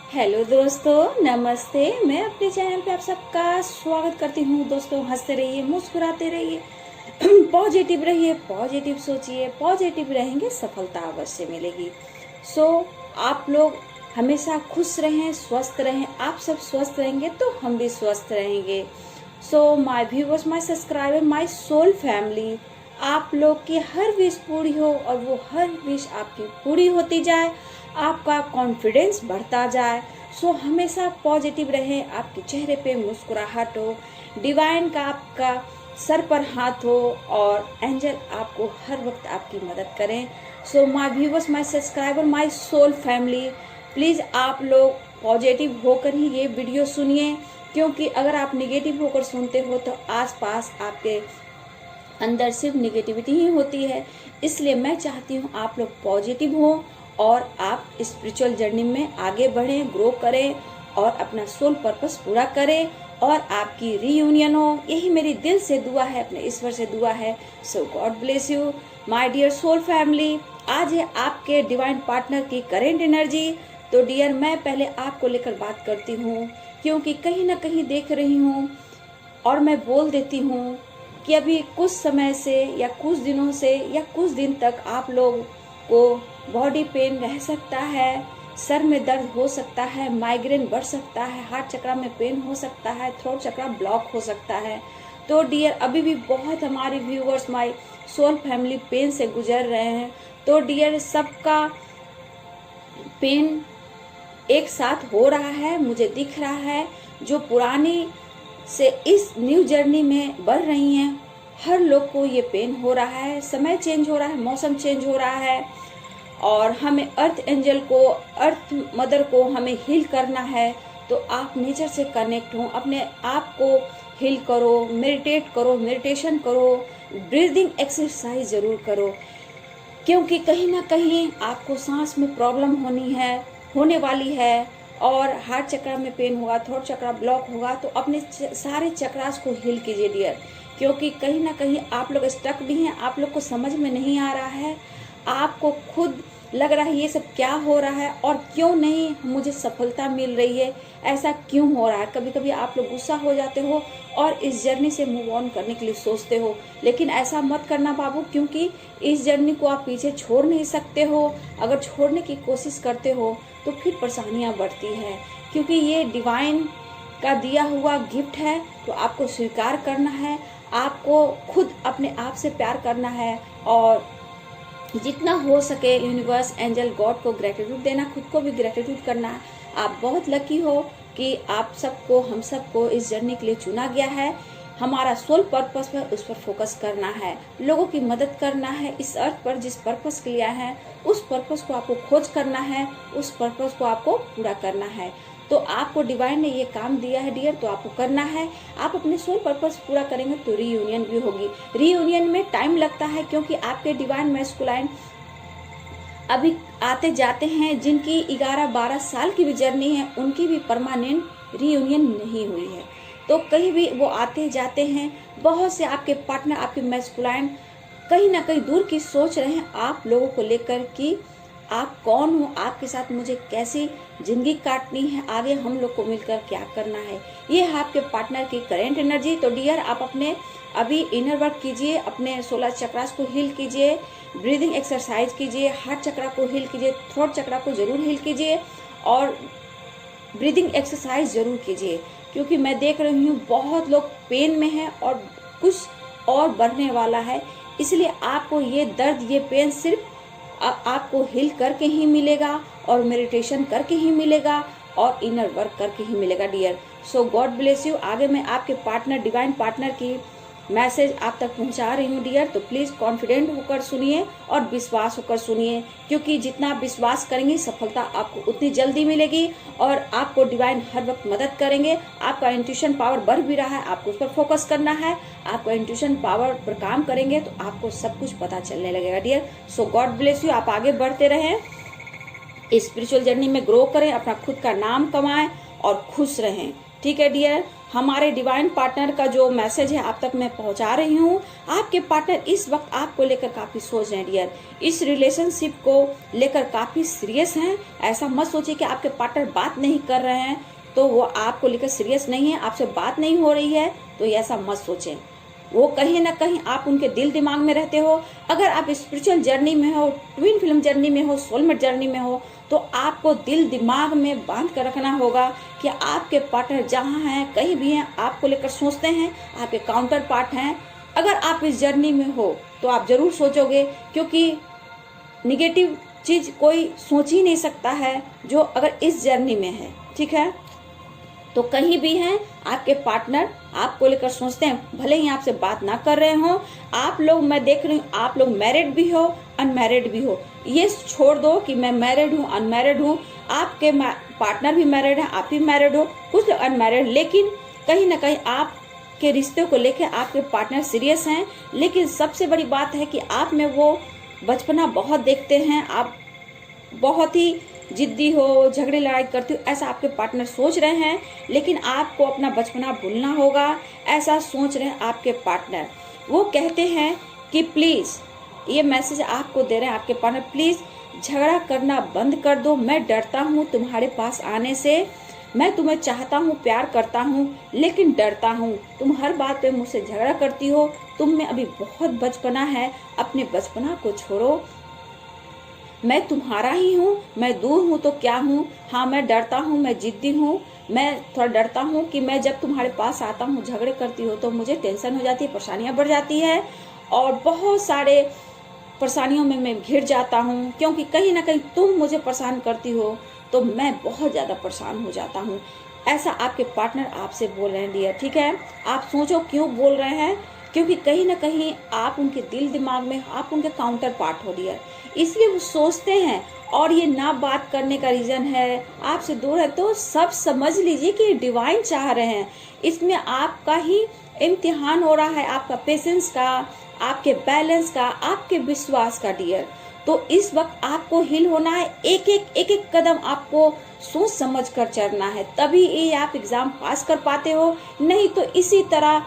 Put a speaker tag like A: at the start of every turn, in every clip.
A: Hello दोस्तों, नमस्ते। मैं अपने चैनल पे आप सबका स्वागत करती हूँ। दोस्तों, हंसते रहिए, मुस्कुराते रहिए, पॉजिटिव रहिए, पॉजिटिव सोचिए। पॉजिटिव रहेंगे, सफलता अवश्य मिलेगी। आप लोग हमेशा खुश रहें, स्वस्थ रहें। आप सब स्वस्थ रहेंगे तो हम भी स्वस्थ रहेंगे। My viewers, my subscriber, my soul family, आप लोग की हर विश पूरी हो और वो हर विश आपकी पूरी होती जाए, आपका कॉन्फिडेंस बढ़ता जाए। हमेशा पॉजिटिव रहें, आपके चेहरे पे मुस्कुराहट हो, डिवाइन का आपका सर पर हाथ हो और एंजल आपको हर वक्त आपकी मदद करें। My viewers, my subscriber, my soul family, please आप लोग पॉजिटिव होकर ही ये वीडियो सुनिए, क्योंकि अगर आप निगेटिव होकर सुनते हो तो आसपास आपके अंदर सिर्फ निगेटिविटी ही होती है। इसलिए मैं चाहती हूँ आप लोग पॉजिटिव हो और आप स्पिरिचुअल जर्नी में आगे बढ़ें, ग्रो करें और अपना सोल पर्पस पूरा करें और आपकी रीयूनियन हो। यही मेरी दिल से दुआ है, अपने ईश्वर से दुआ है। God bless you my dear soul family. आज है आपके डिवाइन पार्टनर की करेंट एनर्जी। तो डियर, मैं पहले आपको लेकर बात करती हूँ, क्योंकि कहीं ना कहीं देख रही हूँ और मैं बोल देती हूँ कि अभी कुछ समय से या कुछ दिनों से या कुछ दिन तक आप लोग को बॉडी पेन रह सकता है, सर में दर्द हो सकता है, माइग्रेन बढ़ सकता है, हार्ट चक्र में पेन हो सकता है, थ्रोट चक्र ब्लॉक हो सकता है। तो डियर, अभी भी बहुत हमारे viewers my soul family pain से गुजर रहे हैं। तो डियर, सबका पेन एक साथ हो रहा है, मुझे दिख रहा है। जो पुरानी से इस न्यू जर्नी में बढ़ रही हैं, हर लोग को ये पेन हो रहा है। समय चेंज हो रहा है, मौसम चेंज हो रहा है और हमें अर्थ एंजल को, अर्थ मदर को हमें हील करना है। तो आप नेचर से कनेक्ट हो, अपने आप को हील करो, मेडिटेट करो, मेडिटेशन करो, ब्रीदिंग एक्सरसाइज जरूर करो, क्योंकि कहीं ना कहीं आपको सांस में प्रॉब्लम होने वाली है और हार्ट चक्र में पेन होगा, थ्रोट चक्र ब्लॉक होगा। तो अपने सारे चक्रास को हील कीजिए डियर, क्योंकि कहीं ना कहीं आप लोग स्टक भी हैं, आप लोग को समझ में नहीं आ रहा है, आपको खुद लग रहा है ये सब क्या हो रहा है और क्यों नहीं मुझे सफलता मिल रही है, ऐसा क्यों हो रहा है। कभी कभी आप लोग गुस्सा हो जाते हो और इस जर्नी से मूव ऑन करने के लिए सोचते हो, लेकिन ऐसा मत करना बाबू, क्योंकि इस जर्नी को आप पीछे छोड़ नहीं सकते हो। अगर छोड़ने की कोशिश करते हो तो फिर परेशानियां बढ़ती है, क्योंकि ये डिवाइन का दिया हुआ गिफ्ट है। तो आपको स्वीकार करना है, आपको खुद अपने आप से प्यार करना है और जितना हो सके यूनिवर्स, एंजल, गॉड को ग्रेटिट्यूड देना, खुद को भी ग्रेटिट्यूड करना है। आप बहुत लकी हो कि आप सबको, हम सबको इस जर्नी के लिए चुना गया है। हमारा सोल पर्पस है, उस पर फोकस करना है, लोगों की मदद करना है। इस अर्थ पर जिस पर्पस के लिए है, उस पर्पस को आपको खोज करना है, उस पर्पस को आपको पूरा करना है। तो आपको डिवाइन ने ये काम दिया है डियर, तो आपको करना है। आप अपने सोल पर्पस पूरा करेंगे तो रीयूनियन भी होगी। रीयूनियन में टाइम लगता है, क्योंकि आपके डिवाइन मैस्कुलाइन अभी आते जाते हैं, जिनकी 11-12 साल की भी जर्नी है, उनकी भी परमानेंट रीयूनियन नहीं हुई है। तो कहीं भी वो आते जाते हैं। बहुत से आपके पार्टनर, आपके मैस्कुलाइन कहीं ना कहीं दूर की सोच रहे हैं आप लोगों को लेकर कि आप कौन हो, आपके साथ मुझे कैसी जिंदगी काटनी है, आगे हम लोग को मिलकर क्या करना है। ये है आपके पार्टनर की करेंट एनर्जी। तो डियर, आप अपने अभी इनर वर्क कीजिए, अपने 16 चक्रास को हील कीजिए, ब्रीदिंग एक्सरसाइज कीजिए, हार्ट चक्रा को हील कीजिए, थ्रोट चक्रा को जरूर हील कीजिए और ब्रीदिंग एक्सरसाइज जरूर कीजिए, क्योंकि मैं देख रही हूँ बहुत लोग पेन में हैं और कुछ और बढ़ने वाला है। इसलिए आपको ये दर्द, ये पेन सिर्फ आपको हील करके ही मिलेगा और मेडिटेशन करके ही मिलेगा और इनर वर्क करके ही मिलेगा डियर। God bless you. आगे मैं आपके पार्टनर, डिवाइन पार्टनर की मैसेज आप तक पहुंचा रही हूँ डियर। तो प्लीज कॉन्फिडेंट होकर सुनिए और विश्वास होकर सुनिए, क्योंकि जितना विश्वास करेंगे सफलता आपको उतनी जल्दी मिलेगी और आपको डिवाइन हर वक्त मदद करेंगे। आपका इंट्यूशन पावर बढ़ भी रहा है, आपको उस पर फोकस करना है। आपका इंट्यूशन पावर पर काम करेंगे तो आपको सब कुछ पता चलने लगेगा डियर। God bless you. आप आगे बढ़ते रहें, स्पिरिचुअल जर्नी में ग्रो करें, अपना खुद का नाम कमाएं और खुश रहें। ठीक है डियर, हमारे डिवाइन पार्टनर का जो मैसेज है आप तक मैं पहुंचा रही हूँ। आपके पार्टनर इस वक्त आपको लेकर काफी सोच रहे हैं डियर, इस रिलेशनशिप को लेकर काफी सीरियस हैं। ऐसा मत सोचिए कि आपके पार्टनर बात नहीं कर रहे हैं तो वो आपको लेकर सीरियस नहीं है, आपसे बात नहीं हो रही है तो ऐसा मत सोचें। वो कहीं ना कहीं आप उनके दिल दिमाग में रहते हो। अगर आप स्पिरिचुअल जर्नी में हो, ट्विन फिल्म जर्नी में हो, सोलमेट जर्नी में हो, तो आपको दिल दिमाग में बांध कर रखना होगा कि आपके पार्टनर जहाँ हैं, कहीं भी हैं, आपको लेकर सोचते हैं, आपके काउंटर पार्ट हैं। अगर आप इस जर्नी में हो तो आप जरूर सोचोगे, क्योंकि निगेटिव चीज कोई सोच ही नहीं सकता है जो अगर इस जर्नी में है। ठीक है, तो कहीं भी हैं आपके पार्टनर आपको लेकर सोचते हैं, भले ही आपसे बात ना कर रहे हो। आप लोग, मैं देख रही हूँ, आप लोग मैरिड भी हो, अनमैरिड भी हो। ये छोड़ दो कि मैं मैरिड हूँ, अनमैरिड हूँ। आपके पार्टनर भी मैरिड है, आप भी मैरिड हो, कुछ अनमैरिड, लेकिन कहीं ना कहीं आपके रिश्ते को लेकर आपके पार्टनर सीरियस हैं। लेकिन सबसे बड़ी बात है कि आप में वो बचपना बहुत देखते हैं, आप बहुत ही जिद्दी हो, झगड़े लड़ाई करती हो, ऐसा आपके पार्टनर सोच रहे हैं। लेकिन आपको अपना बचपना भूलना होगा, ऐसा सोच रहे हैं आपके पार्टनर। वो कहते हैं कि प्लीज, ये मैसेज आपको दे रहे हैं आपके पार्टनर, प्लीज झगड़ा करना बंद कर दो। मैं डरता हूँ तुम्हारे पास आने से, मैं तुम्हें चाहता हूँ, प्यार करता हूँ, लेकिन डरता हूँ। तुम हर बात पे मुझसे झगड़ा करती हो, तुम में अभी बहुत बचपना है, अपने बचपना को छोड़ो। मैं तुम्हारा ही हूँ, मैं दूर हूँ तो क्या हूँ। हाँ, मैं डरता हूँ, मैं जिद्दी हूँ, मैं थोड़ा डरता हूँ कि मैं जब तुम्हारे पास आता हूँ, झगड़े करती हो तो मुझे टेंशन हो जाती है, परेशानियां बढ़ जाती है और बहुत सारे परेशानियों में मैं घिर जाता हूँ, क्योंकि कहीं ना कहीं तुम मुझे परेशान करती हो तो मैं बहुत ज्यादा परेशान हो जाता हूँ। ऐसा आपके पार्टनर आपसे बोल रहे हैं डियर। ठीक है, आप सोचो क्यों बोल रहे हैं, क्योंकि कहीं ना कहीं आप उनके दिल दिमाग में, आप उनके काउंटर पार्ट हो डियर, इसलिए वो सोचते हैं। और ये ना बात करने का रीजन है, आपसे दूर है, तो सब समझ लीजिए कि डिवाइन चाह रहे हैं। इसमें आपका ही इम्तिहान हो रहा है, आपका पेशेंस का, आपके बैलेंस का, आपके विश्वास का डियर। तो इस वक्त आपको हिल होना है, एक एक कदम आपको सोच समझ कर चलना है, तभी ये आप एग्जाम पास कर पाते हो, नहीं तो इसी तरह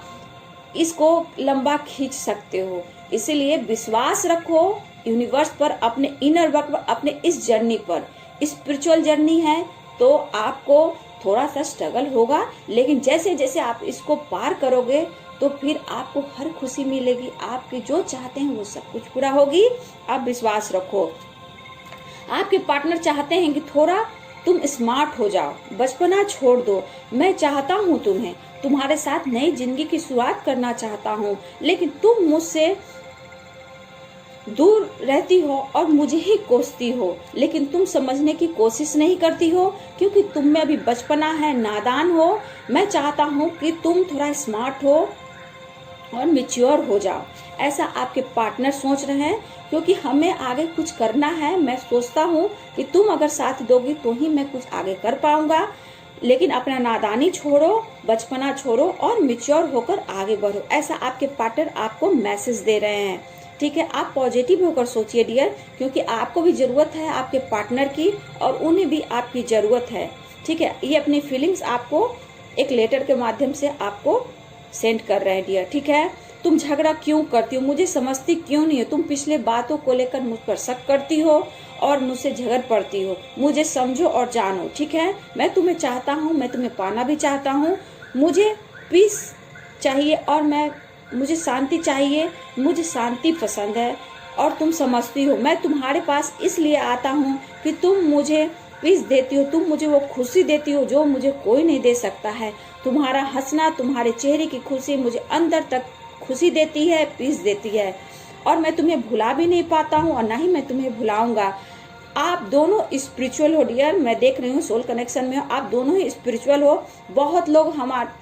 A: इसको लंबा खींच सकते हो। इसीलिए विश्वास रखो यूनिवर्स पर, अपने इनर वर्क पर, अपने इस जर्नी पर। स्पिरिचुअल जर्नी है तो आपको थोड़ा सा स्ट्रगल होगा, लेकिन जैसे जैसे आप इसको पार करोगे तो फिर आपको हर खुशी मिलेगी, आपके जो चाहते हैं वो सब कुछ पूरा होगी। आप विश्वास रखो। आपके पार्टनर चाहते हैं कि थोड़ा तुम स्मार्ट हो जाओ, बचपना छोड़ दो। मैं चाहता हूँ तुम्हें, तुम्हारे साथ नई जिंदगी की शुरुआत करना चाहता हूँ, लेकिन तुम मुझसे दूर रहती हो और मुझे ही कोसती हो, लेकिन तुम समझने की कोशिश नहीं करती हो, क्योंकि तुम में अभी बचपना है, नादान हो। मैं चाहता हूँ कि तुम थोड़ा स्मार्ट हो और मैच्योर हो जाओ, ऐसा आपके पार्टनर सोच रहे हैं, क्योंकि हमें आगे कुछ करना है। मैं सोचता हूँ कि तुम अगर साथ दोगी तो ही मैं कुछ आगे कर पाऊंगा, लेकिन अपना नादानी छोड़ो, बचपना छोड़ो और मैच्योर होकर आगे बढ़ो, ऐसा आपके पार्टनर आपको मैसेज दे रहे हैं। ठीक है, आप पॉजिटिव होकर सोचिए डियर, क्योंकि आपको भी जरूरत है आपके पार्टनर की और उन्हें भी आपकी जरूरत है। ठीक है, ये अपनी फीलिंग्स आपको एक लेटर के माध्यम से आपको सेंड कर रहे हैं डियर। ठीक है, तुम झगड़ा क्यों करती हो, मुझे समझती क्यों नहीं हो, तुम पिछले बातों को लेकर मुझ पर शक करती हो और मुझसे झगड़ पड़ती हो, मुझे समझो और जानो। ठीक है, मैं तुम्हें चाहता हूँ, मैं तुम्हें पाना भी चाहता हूँ, मुझे पीस चाहिए और मुझे शांति चाहिए, मुझे शांति पसंद है और तुम समझती हो। मैं तुम्हारे पास इसलिए आता हूँ कि तुम मुझे पीस देती हो, तुम मुझे वो खुशी देती हो जो मुझे कोई नहीं दे सकता है। तुम्हारा हंसना, तुम्हारे चेहरे की खुशी मुझे अंदर तक खुशी देती है, पीस देती है, और मैं तुम्हें भुला भी नहीं पाता हूँ और ना ही मैं तुम्हें भुलाऊंगा। आप दोनों स्पिरिचुअल हो डियर, मैं देख रही हूँ सोल कनेक्शन में हो, आप दोनों ही स्पिरिचुअल हो। बहुत लोग हमारे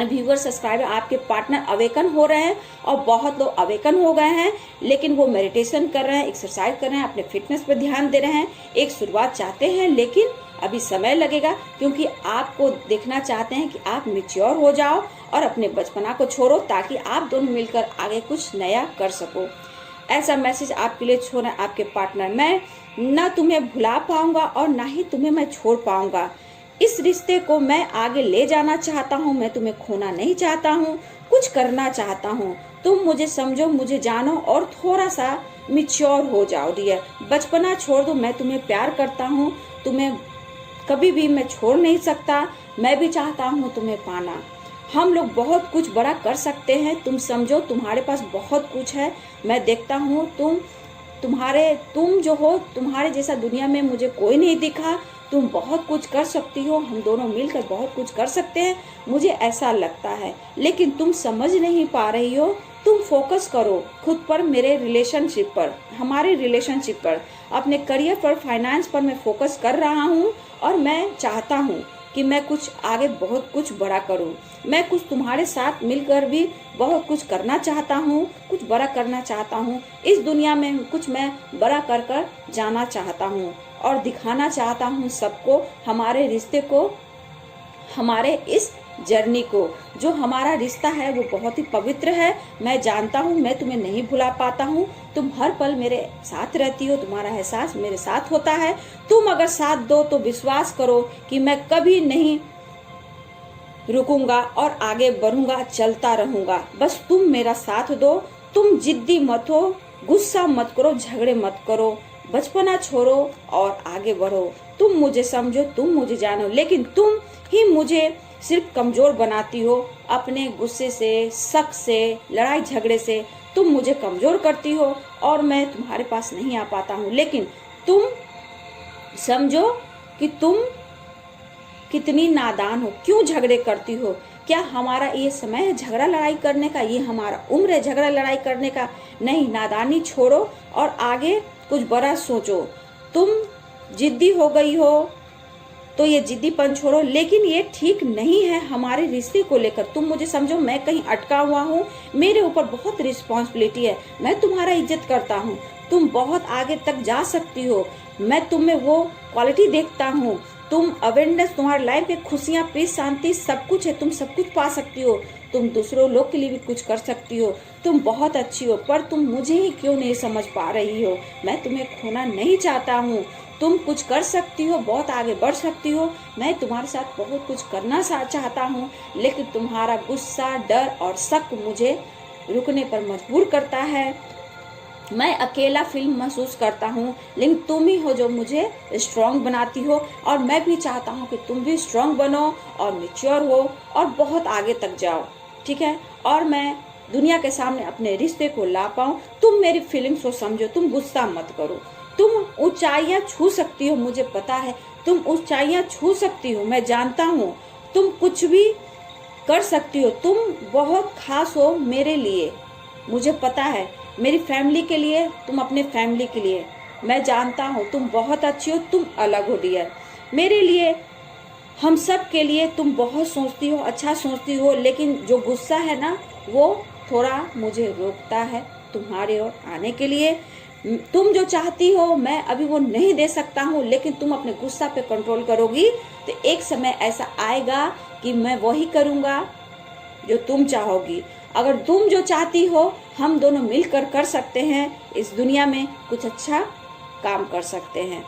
A: व्यूअर सब्सक्राइबर, आपके पार्टनर अवेकन हो रहे हैं और बहुत लोग अवेकन हो गए हैं, लेकिन वो मेडिटेशन कर रहे हैं, एक्सरसाइज कर रहे हैं, अपने फिटनेस पर ध्यान दे रहे हैं, एक शुरुआत चाहते हैं, लेकिन अभी समय लगेगा, क्योंकि आपको देखना चाहते हैं कि आप मैच्योर हो जाओ और अपने बचपना को छोड़ो, ताकि आप दोनों मिलकर आगे कुछ नया कर सको। ऐसा मैसेज आपके लिए छोड़ आपके पार्टनर। मैं ना तुम्हें भुला पाऊंगा और ना ही तुम्हें मैं छोड़ पाऊंगा। इस रिश्ते को मैं आगे ले जाना चाहता हूँ, मैं तुम्हें खोना नहीं चाहता हूँ, कुछ करना चाहता हूँ। तुम मुझे समझो, मुझे जानो और थोड़ा सा मिच्योर हो जाओ डियर। बचपना छोड़ दो, मैं तुम्हें प्यार करता हूँ, तुम्हें कभी भी मैं छोड़ नहीं सकता। मैं भी चाहता हूँ तुम्हें पाना। हम लोग बहुत कुछ बड़ा कर सकते हैं, तुम समझो, तुम्हारे पास बहुत कुछ है। मैं देखता हूँ तुम जो हो, तुम्हारे जैसा दुनिया में मुझे कोई नहीं दिखा। तुम बहुत कुछ कर सकती हो, हम दोनों मिलकर बहुत कुछ कर सकते हैं, मुझे ऐसा लगता है। लेकिन तुम समझ नहीं पा रही हो। तुम फोकस करो खुद पर, मेरे रिलेशनशिप पर, हमारे रिलेशनशिप पर, अपने करियर पर, फाइनेंस पर मैं फोकस कर रहा हूँ। और मैं चाहता हूँ कि मैं कुछ आगे बहुत कुछ बड़ा करूं। मैं कुछ तुम्हारे साथ मिलकर भी बहुत कुछ करना चाहता हूं, कुछ बड़ा करना चाहता हूं। इस दुनिया में कुछ मैं बड़ा कर कर जाना चाहता हूं और दिखाना चाहता हूं सबको, हमारे रिश्ते को, हमारे इस जर्नी को। जो हमारा रिश्ता है वो बहुत ही पवित्र है। मैं जानता हूँ मैं तुम्हें नहीं भुला पाता हूँ। तुम हर पल मेरे साथ रहती हो, तुम्हारा एहसास मेरे साथ होता है। तुम अगर साथ दो तो विश्वास करो कि मैं कभी नहीं रुकूंगा और आगे बढ़ूंगा, चलता रहूंगा। बस तुम मेरा साथ दो। तुम जिद्दी मत हो, गुस्सा मत करो, झगड़े मत करो, बचपना छोड़ो और आगे बढ़ो। तुम मुझे समझो, तुम मुझे जानो, लेकिन तुम ही मुझे सिर्फ कमजोर बनाती हो। अपने गुस्से से, शक से, लड़ाई झगड़े से तुम मुझे कमजोर करती हो और मैं तुम्हारे पास नहीं आ पाता हूँ। लेकिन तुम समझो कि तुम कितनी नादान हो, क्यों झगड़े करती हो। क्या हमारा ये समय है झगड़ा लड़ाई करने का? ये हमारा उम्र है झगड़ा लड़ाई करने का? नहीं, नादानी छोड़ो और आगे कुछ बड़ा सोचो। तुम जिद्दी हो गई हो तो ये जिद्दीपन छोड़ो, लेकिन ये ठीक नहीं है हमारे रिश्ते को लेकर। तुम मुझे समझो, मैं कहीं अटका हुआ हूँ, मेरे ऊपर बहुत रिस्पॉन्सिबिलिटी है। मैं तुम्हारा इज्जत करता हूँ, तुम बहुत आगे तक जा सकती हो। मैं तुम में वो क्वालिटी देखता हूँ। तुम अवेयरनेस, तुम्हारी लाइफ में खुशियाँ, पीस, शांति सब कुछ है। तुम सब कुछ पा सकती हो। तुम दूसरों लोग के लिए भी कुछ कर सकती हो। तुम बहुत अच्छी हो, पर तुम मुझे ही क्यों नहीं समझ पा रही हो। मैं तुम्हें खोना नहीं चाहता हूँ। तुम कुछ कर सकती हो, बहुत आगे बढ़ सकती हो। मैं तुम्हारे साथ बहुत कुछ करना चाहता हूँ, लेकिन तुम्हारा गुस्सा, डर और शक मुझे रुकने पर मजबूर करता है। मैं अकेला फील महसूस करता हूँ, लेकिन तुम ही हो जो मुझे स्ट्रांग बनाती हो। और मैं भी चाहता हूँ कि तुम भी स्ट्रांग बनो और मैच्योर हो और बहुत आगे तक जाओ, ठीक है। और मैं दुनिया के सामने अपने रिश्ते को ला पाऊँ। तुम मेरी फीलिंग्स को समझो, तुम गुस्सा मत करो। तुम ऊंचाइयां छू सकती हो, मुझे पता है तुम ऊंचाइयां छू सकती हो। मैं जानता हूँ तुम कुछ भी कर सकती हो। तुम बहुत खास हो मेरे लिए, मुझे पता है, मेरी फैमिली के लिए, तुम अपने फैमिली के लिए। मैं जानता हूँ तुम बहुत अच्छी हो, तुम अलग हो डियर। मेरे लिए, हम सब के लिए तुम बहुत सोचती हो, अच्छा सोचती हो। लेकिन जो गुस्सा है ना, वो थोड़ा मुझे रोकता है तुम्हारे ओर आने के लिए। तुम जो चाहती हो मैं अभी वो नहीं दे सकता हूँ, लेकिन तुम अपने गुस्सा पे कंट्रोल करोगी तो एक समय ऐसा आएगा कि मैं वही करूँगा जो तुम चाहोगी। अगर तुम जो चाहती हो, हम दोनों मिलकर कर सकते हैं, इस दुनिया में कुछ अच्छा काम कर सकते हैं।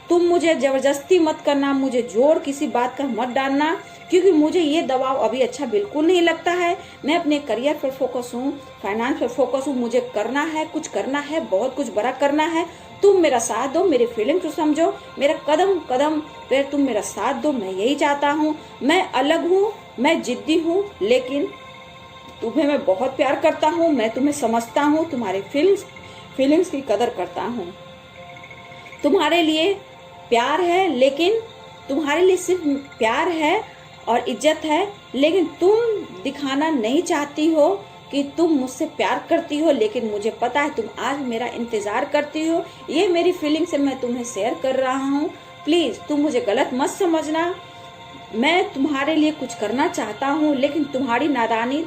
A: तुम मुझे जबरदस्ती मत करना, मुझे जोर किसी बात का मत डालना, क्योंकि मुझे ये दबाव अभी अच्छा बिल्कुल नहीं लगता है। मैं अपने करियर पर फोकस हूँ, फाइनेंस पर फोकस हूँ। मुझे करना है, कुछ करना है, बहुत कुछ बड़ा करना है। तुम मेरा साथ दो, मेरे फीलिंग को समझो, मेरा कदम कदम पे तुम मेरा साथ दो। मैं यही चाहता हूँ। मैं अलग हूँ, मैं जिद्दी हूँ, लेकिन तुम्हें मैं बहुत प्यार करता हूँ। मैं तुम्हें समझता हूँ, तुम्हारे फीलिंग्स की कदर करता हूँ। तुम्हारे लिए प्यार है, लेकिन तुम्हारे लिए सिर्फ प्यार है और इज्जत है, लेकिन तुम दिखाना नहीं चाहती हो कि तुम मुझसे प्यार करती हो। लेकिन मुझे पता है तुम आज मेरा इंतजार करती हो। ये मेरी फीलिंग से मैं तुम्हें शेयर कर रहा हूँ। प्लीज तुम मुझे गलत मत समझना। मैं तुम्हारे लिए कुछ करना चाहता हूँ, लेकिन तुम्हारी नादानी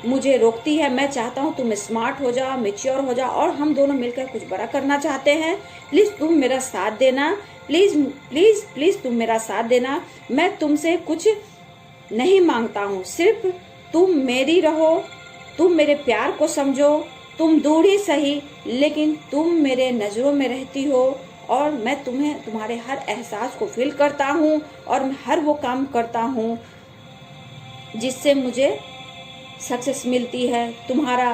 A: मुझे रोकती है। मैं चाहता हूँ तुम स्मार्ट हो जाओ, मैच्योर हो जाओ और हम दोनों मिलकर कुछ बड़ा करना चाहते हैं। प्लीज तुम मेरा साथ देना, प्लीज प्लीज प्लीज तुम मेरा साथ देना। मैं तुमसे कुछ नहीं मांगता हूँ, सिर्फ तुम मेरी रहो, तुम मेरे प्यार को समझो। तुम दूर ही सही, लेकिन तुम मेरे नजरों में रहती हो और मैं तुम्हारे हर एहसास को फील करता हूँ और मैं हर वो काम करता हूँ जिससे मुझे सक्सेस मिलती है। तुम्हारा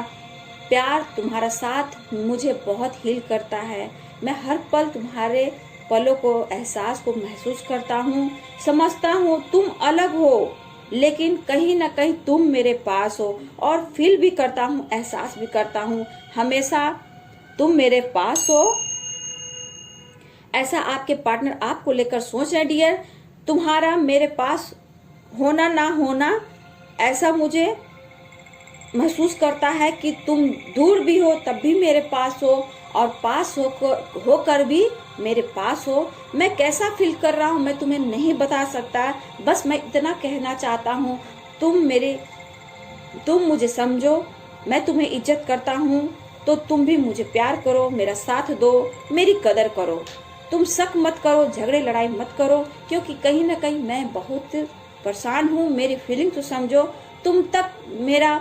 A: प्यार, तुम्हारा साथ मुझे बहुत हील करता है। मैं हर पल तुम्हारे पलों को, एहसास को महसूस करता हूँ। समझता हूँ तुम अलग हो, लेकिन कहीं ना कहीं तुम मेरे पास हो, और फील भी करता हूँ, एहसास भी करता हूँ हमेशा तुम मेरे पास हो। ऐसा आपके पार्टनर आपको लेकर सोच रहे डियर। तुम्हारा मेरे पास होना ना होना ऐसा मुझे महसूस करता है कि तुम दूर भी हो तब भी मेरे पास हो, और पास होकर भी मेरे पास हो। मैं कैसा फील कर रहा हूँ मैं तुम्हें नहीं बता सकता, बस मैं इतना कहना चाहता हूँ, तुम मुझे समझो। मैं तुम्हें इज्जत करता हूँ तो तुम भी मुझे प्यार करो, मेरा साथ दो, मेरी कदर करो। तुम शक मत करो, झगड़े लड़ाई मत करो, क्योंकि कहीं ना कहीं मैं बहुत परेशान हूँ। मेरी फीलिंग तो समझो। तुम तक मेरा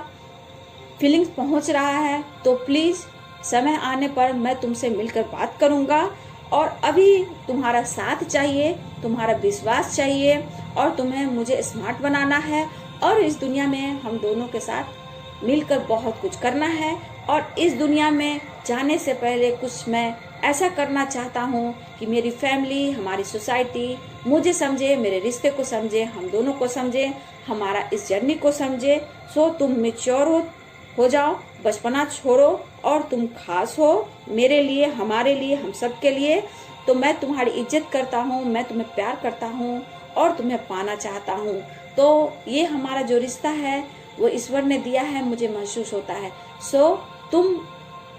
A: फीलिंग्स पहुंच रहा है तो प्लीज समय आने पर मैं तुमसे मिलकर बात करूंगा। और अभी तुम्हारा साथ चाहिए, तुम्हारा विश्वास चाहिए, और तुम्हें मुझे स्मार्ट बनाना है, और इस दुनिया में हम दोनों के साथ मिलकर बहुत कुछ करना है। और इस दुनिया में जाने से पहले कुछ मैं ऐसा करना चाहता हूँ कि मेरी फैमिली, हमारी सोसाइटी मुझे समझे, मेरे रिश्ते को समझे, हम दोनों को समझे, हमारा इस जर्नी को समझे। सो तुम मैच्योर हो जाओ, बचपना छोड़ो, और तुम खास हो मेरे लिए, हमारे लिए, हम सब के लिए। तो मैं तुम्हारी इज्जत करता हूँ, मैं तुम्हें प्यार करता हूँ और तुम्हें पाना चाहता हूँ। तो ये हमारा जो रिश्ता है वो ईश्वर ने दिया है, मुझे महसूस होता है। सो तुम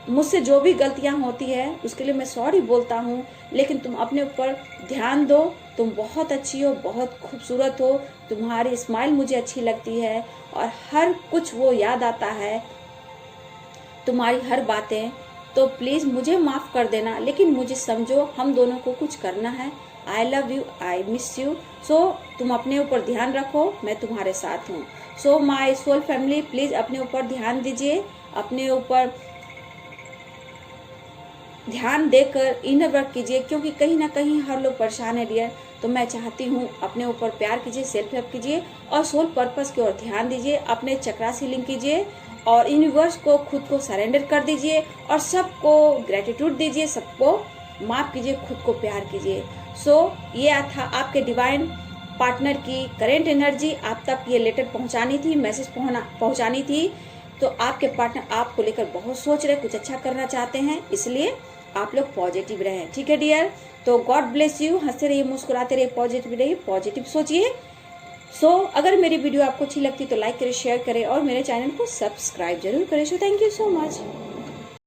A: मुझसे जो भी गलतियां होती है उसके लिए मैं सॉरी बोलता हूँ, लेकिन तुम अपने ऊपर ध्यान दो। तुम बहुत अच्छी हो, बहुत खूबसूरत हो, तुम्हारी स्माइल मुझे अच्छी लगती है, और हर कुछ वो याद आता है, तुम्हारी हर बातें। तो प्लीज मुझे माफ कर देना, लेकिन मुझे समझो, हम दोनों को कुछ करना है। I love you, I miss you. So तुम अपने ऊपर ध्यान रखो, मैं तुम्हारे साथ हूँ। So my soul family, please अपने ऊपर ध्यान दीजिए, अपने ऊपर ध्यान देकर इनर वर्क कीजिए, क्योंकि कहीं ना कहीं हर लोग परेशान है डियर। तो मैं चाहती हूँ अपने ऊपर प्यार कीजिए, सेल्फ हेल्प कीजिए, और सोल पर्पस की ओर ध्यान दीजिए, अपने चक्रा सीलिंग कीजिए, और यूनिवर्स को खुद को सरेंडर कर दीजिए, और सबको ग्रेटिट्यूड दीजिए, सबको माफ कीजिए, खुद को प्यार कीजिए। सो ये था आपके डिवाइन पार्टनर की करेंट एनर्जी। आप तक ये लेटर पहुंचानी थी, मैसेज पहुंचानी थी। तो आपके पार्टनर आपको लेकर बहुत सोच रहे, कुछ अच्छा करना चाहते हैं, इसलिए आप लोग पॉजिटिव रहें, ठीक है डियर। तो गॉड ब्लेस यू, हंसते रहिए, मुस्कुराते रहिए, पॉजिटिव रहिए, पॉजिटिव सोचिए। सो अगर मेरी वीडियो आपको अच्छी लगती तो लाइक करें, शेयर करें, और मेरे चैनल को सब्सक्राइब जरूर करें। So thank you so much.